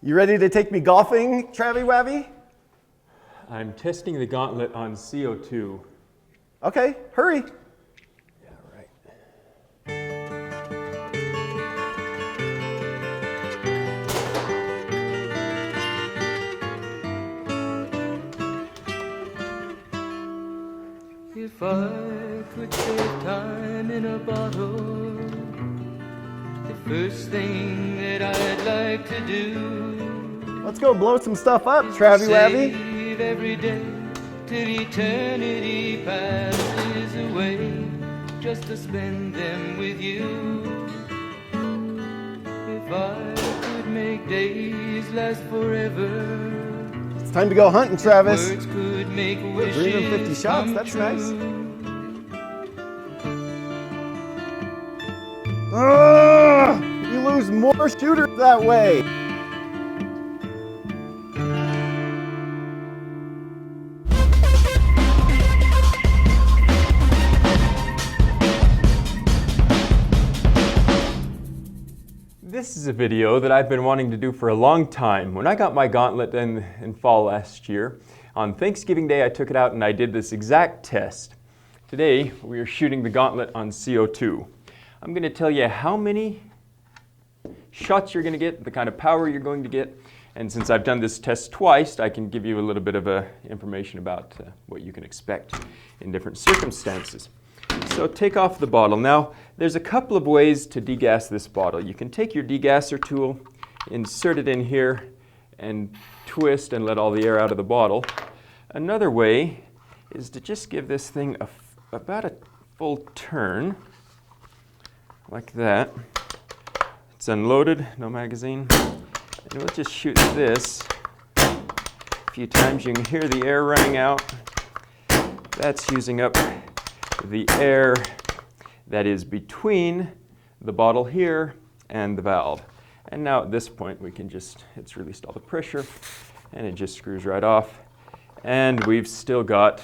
You ready to take me golfing, Travie Wavy? I'm testing the gauntlet on CO2. Okay, hurry. Yeah, right. If I could save time in a bottle, the first thing that I'd like to do. Let's go blow some stuff up, Travie Wavy. Save every day till eternity passes away, just to spend them with you. If I could make days last forever. It's time to go hunting, Travis. Words could make wishes 350 shots, that's come nice. true. You lose more shooters that way. This is a video that I've been wanting to do for a long time. When I got my gauntlet in fall last year, on Thanksgiving Day I took it out and I did this exact test. Today we are shooting the gauntlet on CO2. I'm going to tell you how many shots you're going to get, the kind of power you're going to get, and since I've done this test twice, I can give you a little bit of information about what you can expect in different circumstances. So take off the bottle. Now, there's a couple of ways to degas this bottle. You can take your degasser tool, insert it in here, and twist and let all the air out of the bottle. Another way is to just give this thing about a full turn, like that. It's unloaded, no magazine. And we'll just shoot this a few times. You can hear the air running out. That's using up the air that is between the bottle here and the valve. And now at this point we can it's released all the pressure and it just screws right off. And we've still got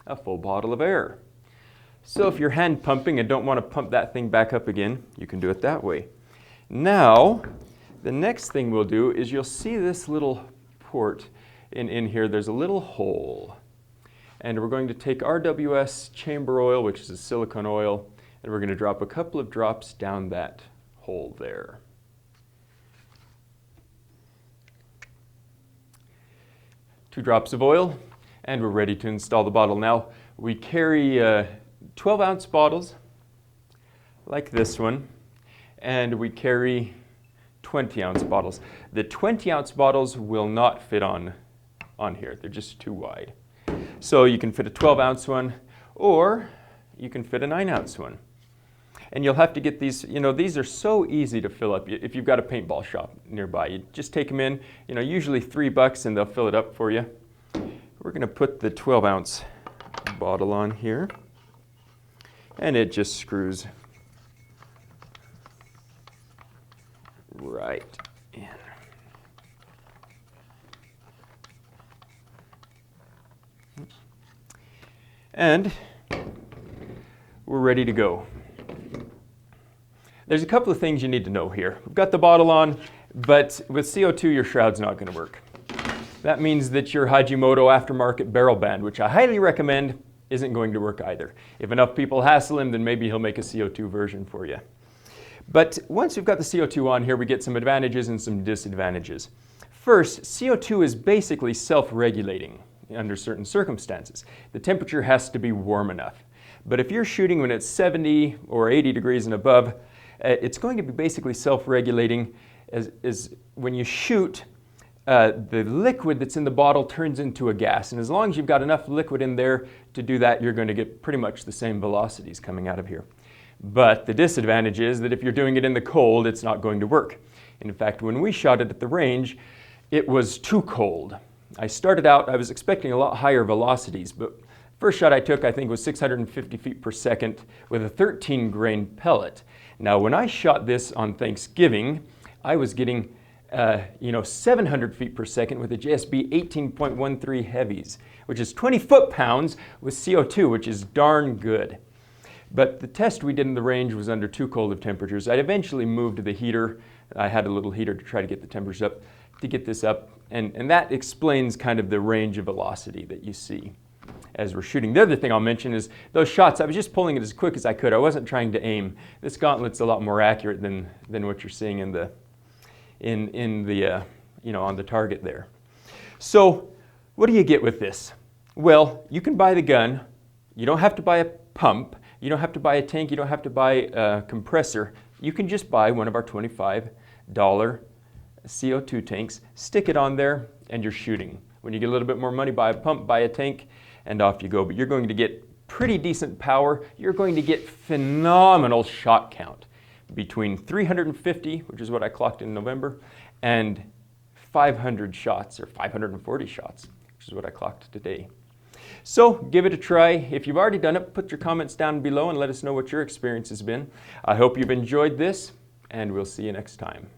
a full bottle of air. So if you're hand pumping and don't want to pump that thing back up again, you can do it that way. Now, the next thing we'll do is you'll see this little port in here. There's a little hole. And we're going to take RWS chamber oil, which is a silicone oil, and we're going to drop a couple of drops down that hole there. Two drops of oil, and we're ready to install the bottle. Now, we carry 12-ounce bottles, like this one, and we carry 20-ounce bottles. The 20-ounce bottles will not fit on here. They're just too wide. So you can fit a 12-ounce one, or you can fit a 9-ounce one. And you'll have to get these, these are so easy to fill up. If you've got a paintball shop nearby, you just take them in, usually $3 and they'll fill it up for you. We're going to put the 12-ounce bottle on here, and it just screws right in. And we're ready to go. There's a couple of things you need to know here. We've got the bottle on, but with CO2 your shroud's not going to work. That means that your Hajimoto aftermarket barrel band, which I highly recommend, isn't going to work either. If enough people hassle him, then maybe he'll make a CO2 version for you. But once we've got the CO2 on here, we get some advantages and some disadvantages. First, CO2 is basically self-regulating under certain circumstances. The temperature has to be warm enough. But if you're shooting when it's 70 or 80 degrees and above, it's going to be basically self-regulating as when you shoot, the liquid that's in the bottle turns into a gas. And as long as you've got enough liquid in there to do that, you're going to get pretty much the same velocities coming out of here. But the disadvantage is that if you're doing it in the cold, it's not going to work. In fact, when we shot it at the range, it was too cold. I started out, I was expecting a lot higher velocities, but first shot I took, I think, was 650 feet per second with a 13 grain pellet. Now, when I shot this on Thanksgiving, I was getting 700 feet per second with a JSB 18.13 heavies, which is 20 foot-pounds with CO2, which is darn good. But the test we did in the range was under too cold of temperatures. I eventually moved to the heater. I had a little heater to try to get the temperatures up to get this up, and that explains kind of the range of velocity that you see as we're shooting. The other thing I'll mention is those shots. I was just pulling it as quick as I could. I wasn't trying to aim. This gauntlet's a lot more accurate than what you're seeing in the on the target there. So what do you get with this? Well, you can buy the gun. You don't have to buy a pump. You don't have to buy a tank. You don't have to buy a compressor. You can just buy one of our $25 CO2 tanks, stick it on there, and you're shooting. When you get a little bit more money, buy a pump, buy a tank, and off you go. But you're going to get pretty decent power. You're going to get phenomenal shot count, between 350, which is what I clocked in November, and 500 shots, or 540 shots, which is what I clocked today. So give it a try. If you've already done it, put your comments down below and let us know what your experience has been. I hope you've enjoyed this, and we'll see you next time.